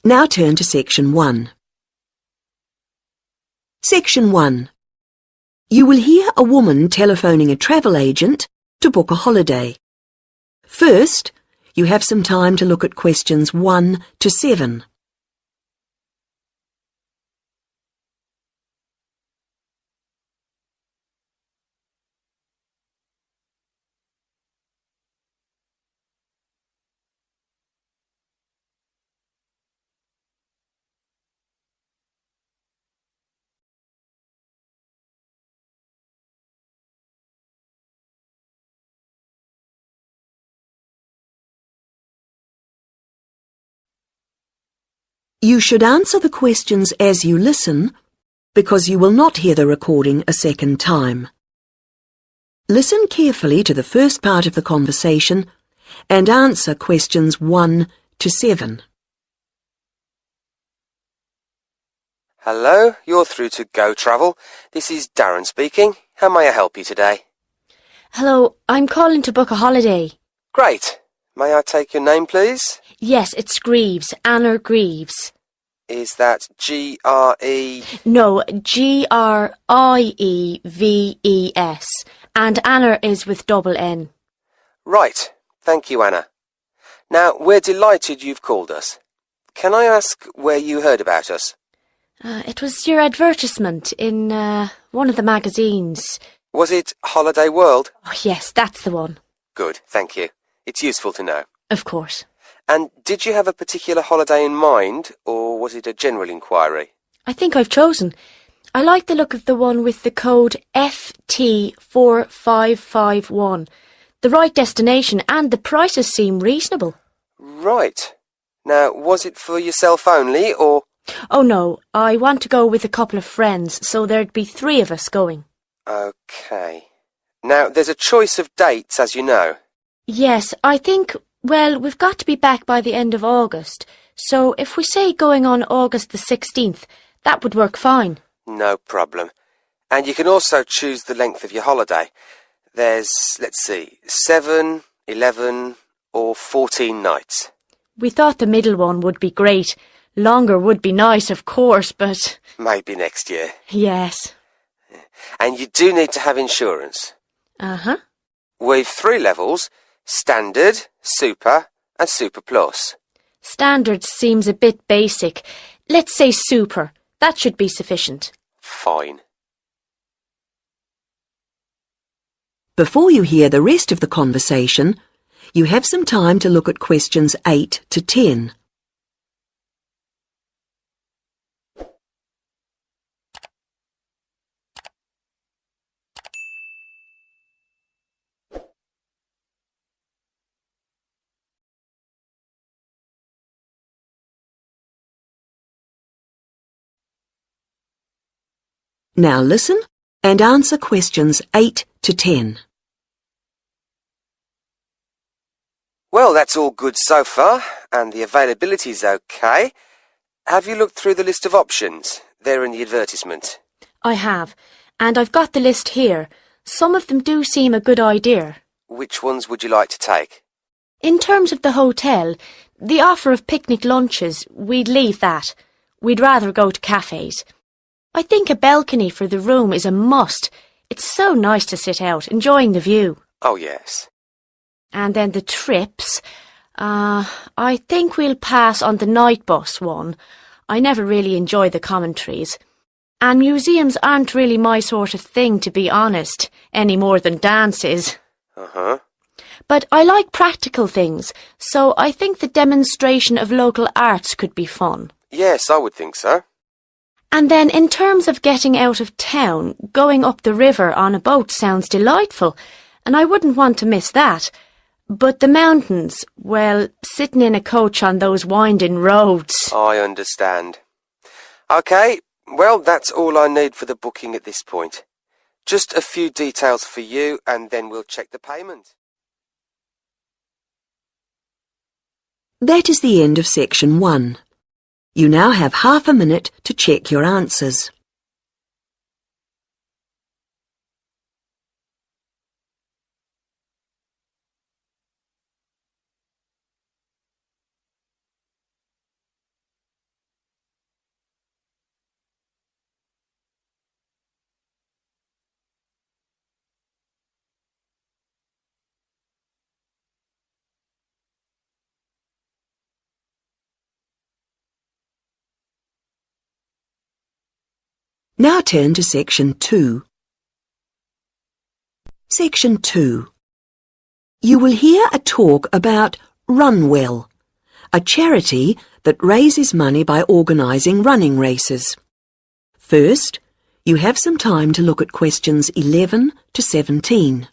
Now turn to Section 1. Section 1. You will hear a woman telephoning a travel agent to book a holiday. First, you have some time to look at questions 1 to 7. You should answer the questions as you listen, because you will not hear the recording a second time. Listen carefully to the first part of the conversation and answer questions 1 to 7. Hello, you're through to Go Travel. This is Darren speaking. How may I help you today? Hello, I'm calling to book a holiday. Great. May I take your name, please? Yes, it's Greaves, Anna Greaves. Is that G-R-E... No, Grieves, and Anna is with double N. Right. Thank you, Anna. Now, we're delighted you've called us. Can I ask where you heard about us? It was your advertisement in one of the magazines. Was it Holiday World? Oh, yes, that's the one. Good, thank you. It's useful to know. Of course. And did you have a particular holiday in mind, or was it a general inquiry? I think I've chosen. I like the look of the one with the code FT4551. The right destination and the prices seem reasonable. Right. Now, was it for yourself only, or... Oh no, I want to go with a couple of friends, so there'd be 3 of us going. OK. Now, there's a choice of dates, as you know. Yes, I think, well, we've got to be back by the end of August, so if we say going on August the 16th, that would work fine. No problem. And you can also choose the length of your holiday. There's, let's see, 7, 11 or 14 nights. We thought the middle one would be great. Longer would be nice, of course, but... Maybe next year. Yes. And you do need to have insurance. Uh-huh. We've 3 levels: Standard, Super and Super Plus. Standard seems a bit basic. Let's say Super. That should be sufficient. Fine. Before you hear the rest of the conversation, you have some time to look at questions 8 to 10. Now listen and answer questions 8 to 10. Well, that's all good so far, and the availability's OK. Have you looked through the list of options? They're in the advertisement. I have, and I've got the list here. Some of them do seem a good idea. Which ones would you like to take? In terms of the hotel, the offer of picnic lunches, we'd leave that. We'd rather go to cafes. I think a balcony for the room is a must. It's so nice to sit out, enjoying the view. Oh, yes. And then the trips. I think we'll pass on the night bus one. I never really enjoy the commentaries. And museums aren't really my sort of thing, to be honest, any more than dances. Uh-huh. But I like practical things, so I think the demonstration of local arts could be fun. Yes, I would think so. And then in terms of getting out of town, going up the river on a boat sounds delightful, and I wouldn't want to miss that. But the mountains, well, sitting in a coach on those winding roads... I understand. OK, well, that's all I need for the booking at this point. Just a few details for you, and then we'll check the payment. That is the end of Section 1. You now have half a minute to check your answers. Now turn to Section 2. Section 2. You will hear a talk about Runwell, a charity that raises money by organising running races. First, you have some time to look at questions 11 to 17.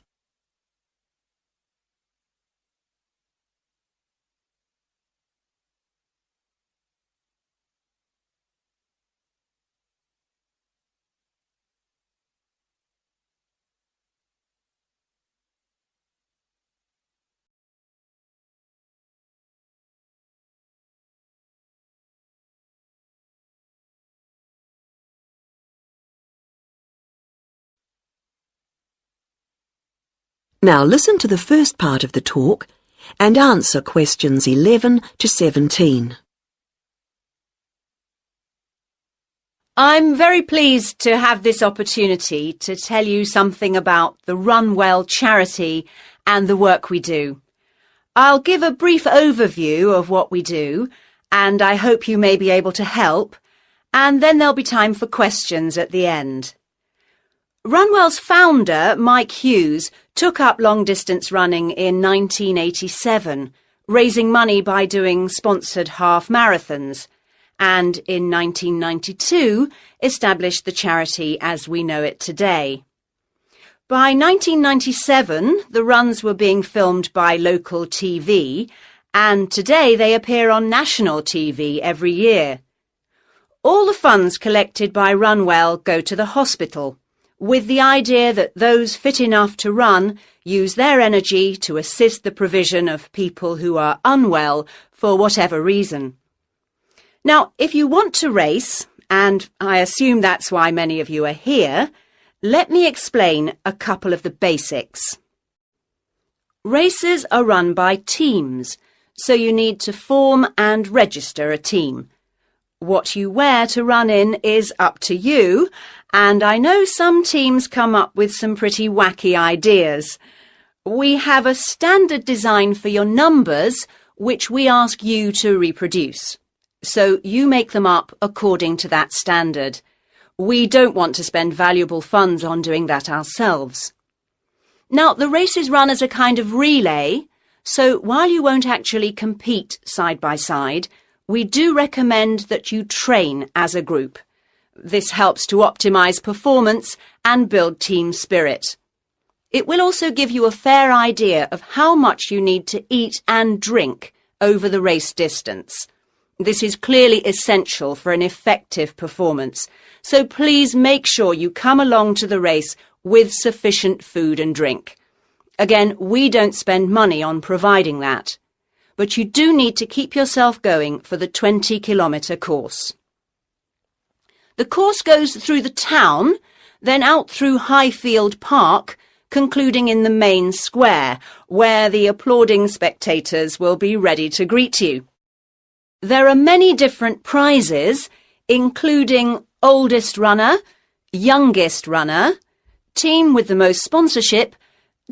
Now listen to the first part of the talk and answer questions 11 to 17. I'm very pleased to have this opportunity to tell you something about the Runwell charity and the work we do. I'll give a brief overview of what we do, and I hope you may be able to help, and then there'll be time for questions at the end. Runwell's founder, Mike Hughes, took up long-distance running in 1987, raising money by doing sponsored half marathons, and in 1992 established the charity as we know it today. By 1997, the runs were being filmed by local TV, and today they appear on national TV every year. All the funds collected by Runwell go to the hospital, with the idea that those fit enough to run use their energy to assist the provision of people who are unwell for whatever reason. Now, if you want to race, and I assume that's why many of you are here, let me explain a couple of the basics. Races are run by teams, so you need to form and register a team. What you wear to run in is up to you, and I know some teams come up with some pretty wacky ideas. We have a standard design for your numbers, which we ask you to reproduce. So you make them up according to that standard. We don't want to spend valuable funds on doing that ourselves. Now, the race is run as a kind of relay, so while you won't actually compete side by side, we do recommend that you train as a group. This helps to optimise performance and build team spirit. It will also give you a fair idea of how much you need to eat and drink over the race distance. This is clearly essential for an effective performance, so please make sure you come along to the race with sufficient food and drink. Again, we don't spend money on providing that, but you do need to keep yourself going for the 20-kilometre course. The course goes through the town, then out through Highfield Park, concluding in the main square, where the applauding spectators will be ready to greet you. There are many different prizes, including oldest runner, youngest runner, team with the most sponsorship,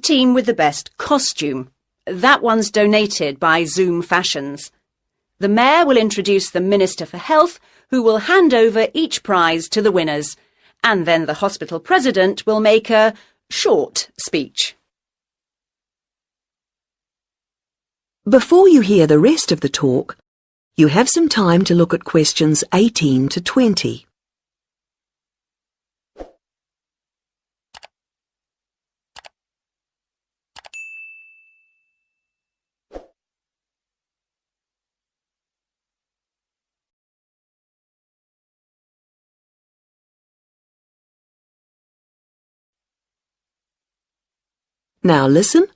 team with the best costume. That one's donated by Zoom Fashions. The Mayor will introduce the Minister for Health, who will hand over each prize to the winners, and then the hospital president will make a short speech. Before you hear the rest of the talk, you have some time to look at questions 18 to 20. Now listen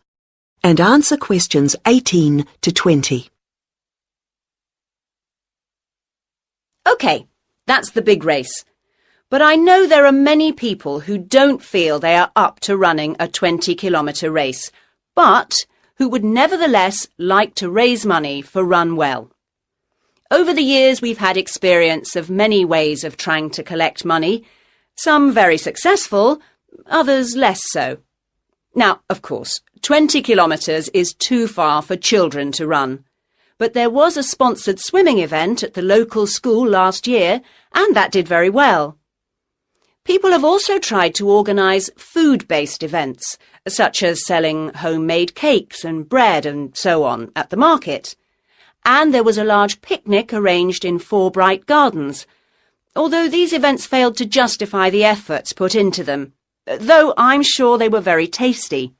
and answer questions 18 to 20. OK, that's the big race. But I know there are many people who don't feel they are up to running a 20-kilometre race, but who would nevertheless like to raise money for Runwell. Over the years, we've had experience of many ways of trying to collect money, some very successful, others less so. Now, of course, 20 kilometres is too far for children to run. But there was a sponsored swimming event at the local school last year, and that did very well. People have also tried to organise food-based events, such as selling homemade cakes and bread and so on at the market. And there was a large picnic arranged in 4 bright gardens, although these events failed to justify the efforts put into them, though I'm sure they were very tasty.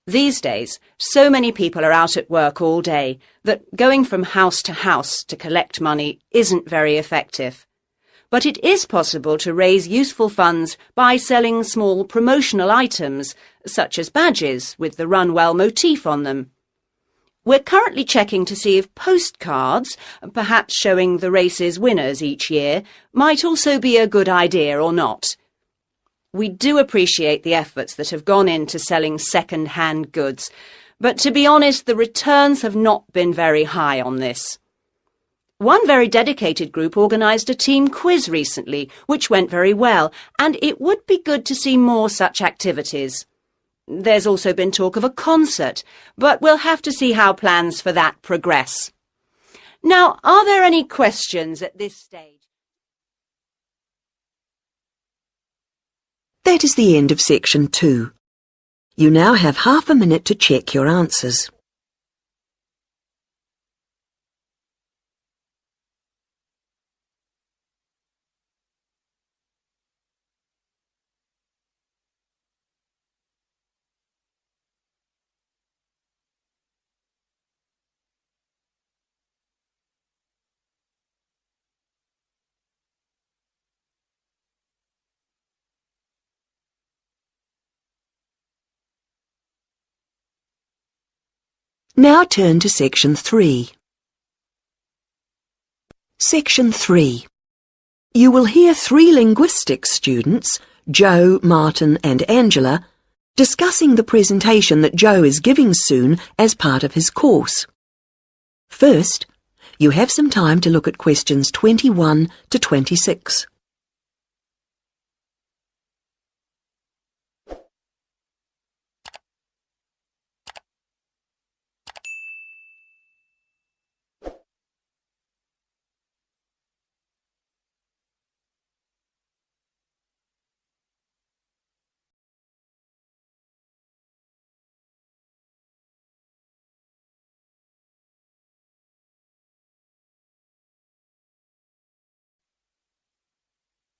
These days, so many people are out at work all day that going from house to collect money isn't very effective. But it is possible to raise useful funds by selling small promotional items, such as badges with the Run Well motif on them. We're currently checking to see if postcards, perhaps showing the race's winners each year, might also be a good idea or not. We do appreciate the efforts that have gone into selling second-hand goods, but to be honest, the returns have not been very high on this. One very dedicated group organised a team quiz recently, which went very well, and it would be good to see more such activities. There's also been talk of a concert, but we'll have to see how plans for that progress. Now, are there any questions at this stage? That is the end of section 2. You now have half a minute to check your answers. Now turn to section 3. Section 3. You will hear 3 linguistics students, Joe, Martin and Angela, discussing the presentation that Joe is giving soon as part of his course. First, you have some time to look at questions 21 to 26.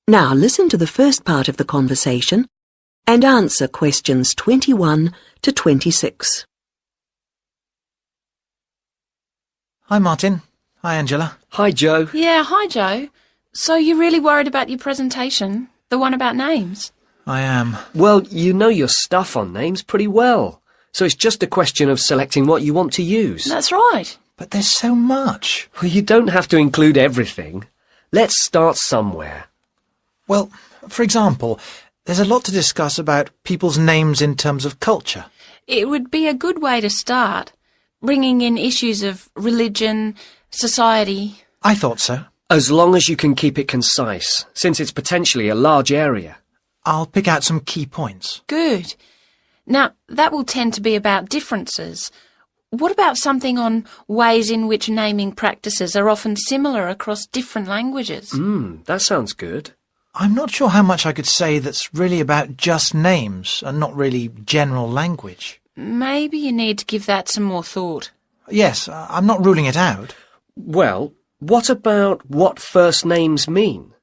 Now listen to the first part of the conversation and answer questions 21 to 26. Hi, Martin. Hi, Angela. Hi, Joe. Yeah, hi, Joe. So you're really worried about your presentation? The one about names? I am. Well, you know your stuff on names pretty well, so it's just a question of selecting what you want to use. That's right. But there's so much. Well, you don't have to include everything. Let's start somewhere. Well, for example, there's a lot to discuss about people's names in terms of culture. It would be a good way to start, bringing in issues of religion, society. I thought so. As long as you can keep it concise, since it's potentially a large area. I'll pick out some key points. Good. Now, that will tend to be about differences. What about something on ways in which naming practices are often similar across different languages? That sounds good. I'm not sure how much I could say that's really about just names and not really general language. Maybe you need to give that some more thought. Yes, I'm not ruling it out. Well, what about what first names mean?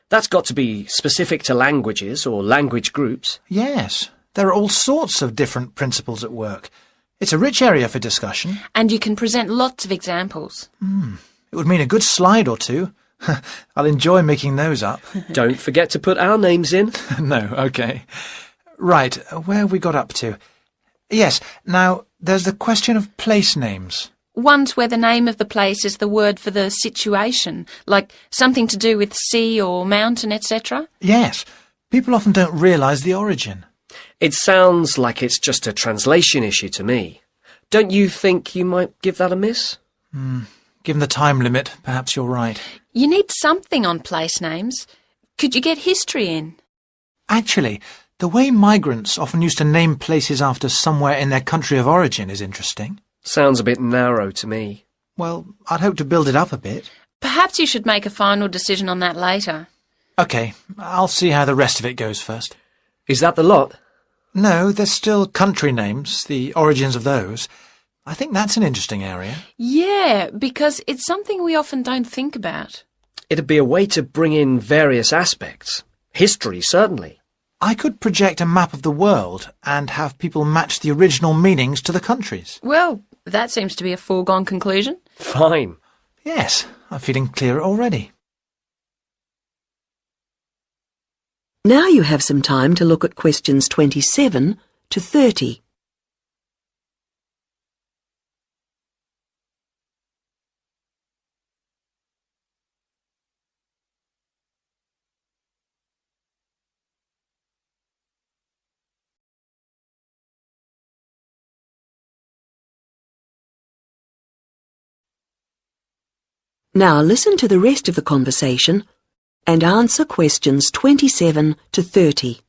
That's got to be specific to languages or language groups. Yes, there are all sorts of different principles at work. It's a rich area for discussion. And you can present lots of examples. It would mean a good slide or two. I'll enjoy making those up. Don't forget to put our names in. No, OK. Right, where have we got up to? Yes, now, there's the question of place names. Ones where the name of the place is the word for the situation, like something to do with sea or mountain, etc. Yes, people often don't realise the origin. It sounds like it's just a translation issue to me. Don't you think you might give that a miss? Given the time limit, perhaps you're right. You need something on place names. Could you get history in? Actually, the way migrants often used to name places after somewhere in their country of origin is interesting. Sounds a bit narrow to me. Well, I'd hope to build it up a bit. Perhaps you should make a final decision on that later. OK, I'll see how the rest of it goes first. Is that the lot? No, there's still country names, the origins of those. I think that's an interesting area. Yeah, because it's something we often don't think about. It'd be a way to bring in various aspects. History, certainly. I could project a map of the world and have people match the original meanings to the countries. Well, that seems to be a foregone conclusion. Fine. Yes, I'm feeling clearer already. Now you have some time to look at questions 27 to 30. Now listen to the rest of the conversation and answer questions 27 to 30.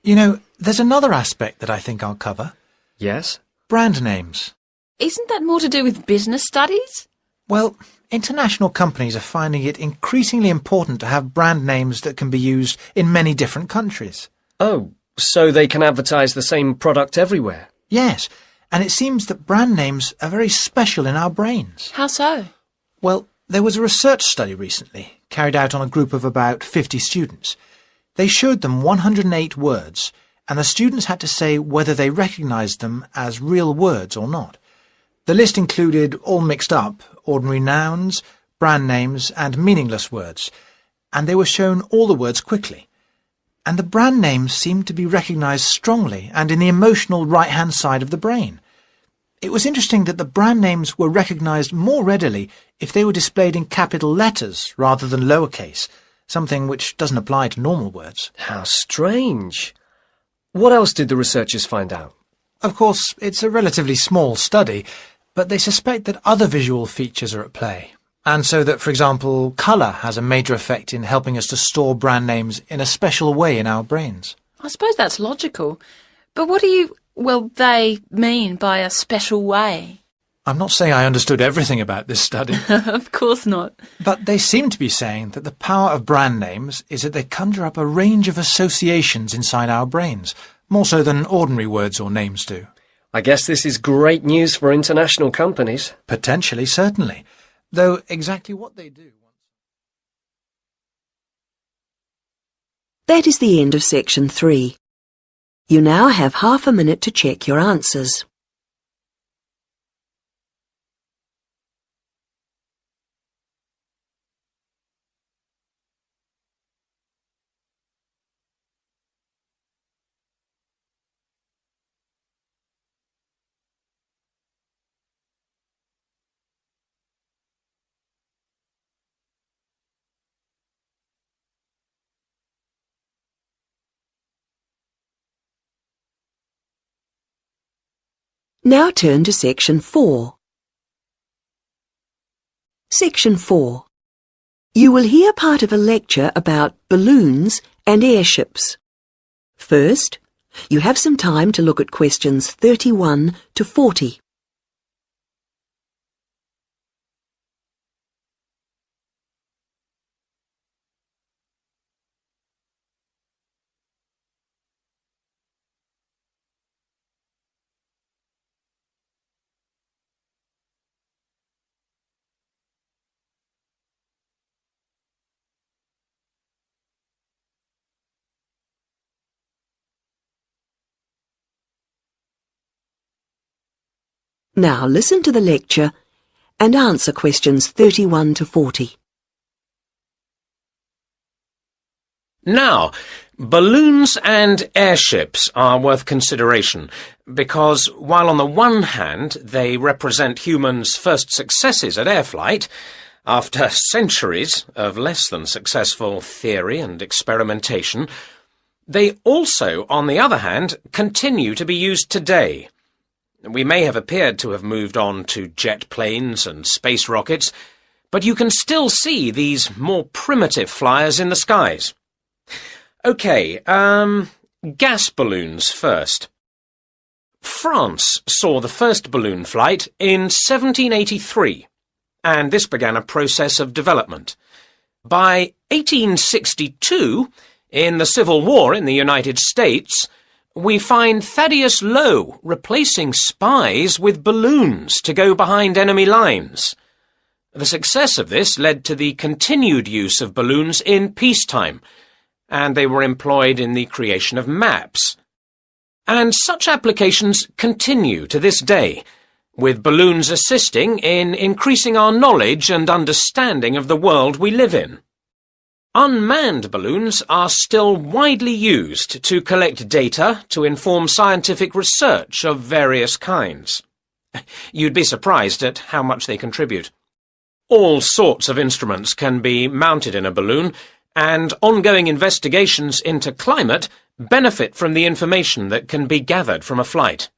You know, there's another aspect that I think I'll cover. Yes? Brand names. Isn't that more to do with business studies? Well, international companies are finding it increasingly important to have brand names that can be used in many different countries. Oh, so they can advertise the same product everywhere? Yes, and it seems that brand names are very special in our brains. How so? Well, there was a research study recently, carried out on a group of about 50 students. They showed them 108 words, and the students had to say whether they recognised them as real words or not. The list included, all mixed up, ordinary nouns, brand names, and meaningless words, and they were shown all the words quickly. And the brand names seemed to be recognised strongly and in the emotional right-hand side of the brain. It was interesting that the brand names were recognised more readily if they were displayed in capital letters rather than lowercase, something which doesn't apply to normal words. How strange. What else did the researchers find out? Of course, it's a relatively small study, but they suspect that other visual features are at play, and so that, for example, colour has a major effect in helping us to store brand names in a special way in our brains. I suppose that's logical. But what they mean by a special way? I'm not saying I understood everything about this study. Of course not. But they seem to be saying that the power of brand names is that they conjure up a range of associations inside our brains, more so than ordinary words or names do. I guess this is great news for international companies. Potentially, certainly. Though exactly what they do... That is the end of section 3. You now have half a minute to check your answers. Now turn to section 4. Section 4. You will hear part of a lecture about balloons and airships. First, you have some time to look at questions 31 to 40. Now listen to the lecture and answer questions 31 to 40. Now, balloons and airships are worth consideration because while on the one hand they represent humans' first successes at air flight, after centuries of less than successful theory and experimentation, they also, on the other hand, continue to be used today. We may have appeared to have moved on to jet planes and space rockets, but you can still see these more primitive flyers in the skies. OK, gas balloons first. France saw the first balloon flight in 1783, and this began a process of development. By 1862, in the Civil War in the United States, we find Thaddeus Lowe replacing spies with balloons to go behind enemy lines. The success of this led to the continued use of balloons in peacetime, and they were employed in the creation of maps. And such applications continue to this day, with balloons assisting in increasing our knowledge and understanding of the world we live in. Unmanned balloons are still widely used to collect data to inform scientific research of various kinds. You'd be surprised at how much they contribute. All sorts of instruments can be mounted in a balloon, and ongoing investigations into climate benefit from the information that can be gathered from a flight.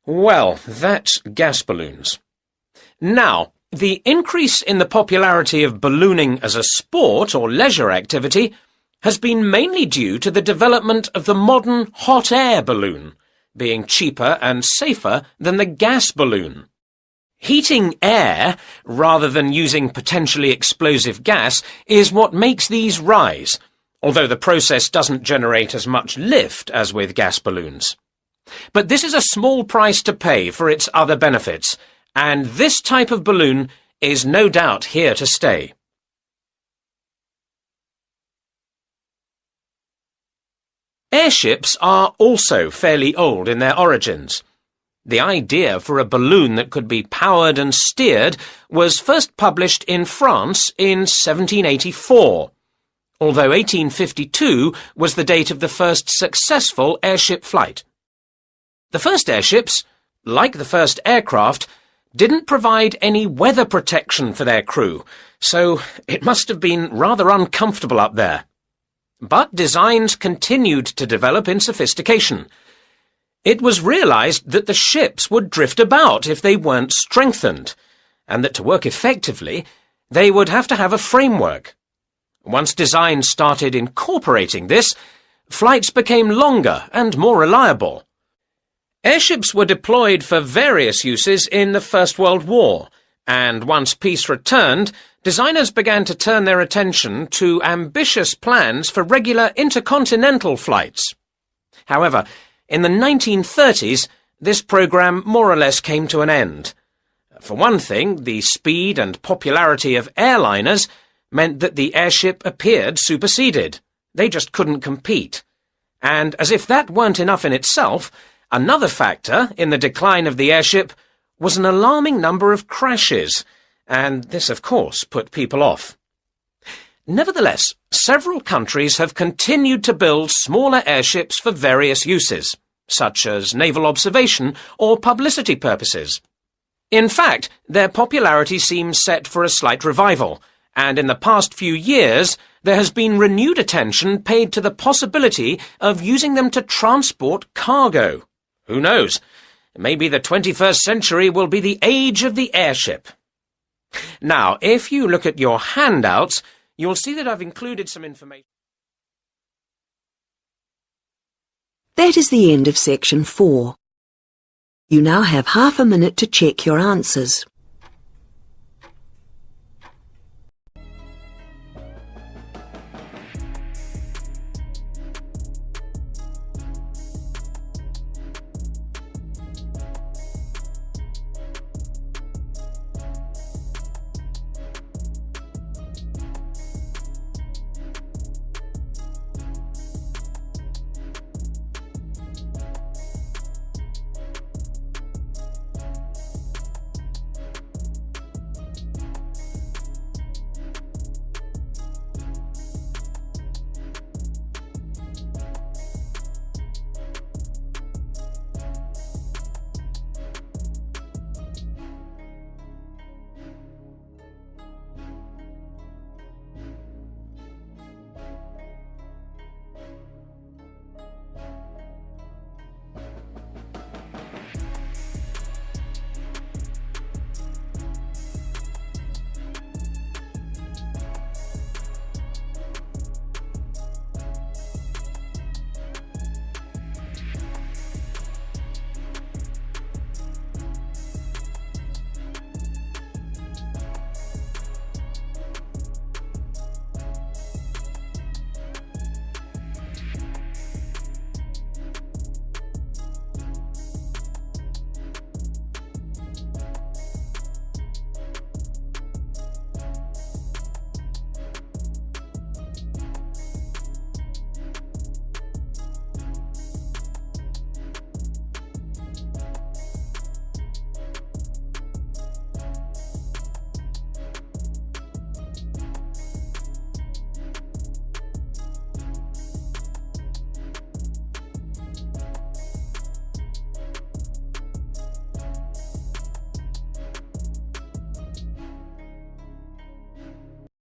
Well, that's gas balloons. Now, the increase in the popularity of ballooning as a sport or leisure activity has been mainly due to the development of the modern hot air balloon, being cheaper and safer than the gas balloon. Heating air, rather than using potentially explosive gas, is what makes these rise, although the process doesn't generate as much lift as with gas balloons. But this is a small price to pay for its other benefits, and this type of balloon is no doubt here to stay. Airships are also fairly old in their origins. The idea for a balloon that could be powered and steered was first published in France in 1784, although 1852 was the date of the first successful airship flight. The first airships, like the first aircraft, didn't provide any weather protection for their crew, so it must have been rather uncomfortable up there. But designs continued to develop in sophistication. It was realized that the ships would drift about if they weren't strengthened, and that to work effectively, they would have to have a framework. Once designs started incorporating this, flights became longer and more reliable. Airships were deployed for various uses in the First World War, and once peace returned, designers began to turn their attention to ambitious plans for regular intercontinental flights. However, in the 1930s, this program more or less came to an end. For one thing, the speed and popularity of airliners meant that the airship appeared superseded. They just couldn't compete. And as if that weren't enough in itself, another factor in the decline of the airship was an alarming number of crashes, and this, of course, put people off. Nevertheless, several countries have continued to build smaller airships for various uses, such as naval observation or publicity purposes. In fact, their popularity seems set for a slight revival, and in the past few years there has been renewed attention paid to the possibility of using them to transport cargo. Who knows? Maybe the 21st century will be the age of the airship. Now, if you look at your handouts, you'll see that I've included some information. That is the end of section 4. You now have half a minute to check your answers.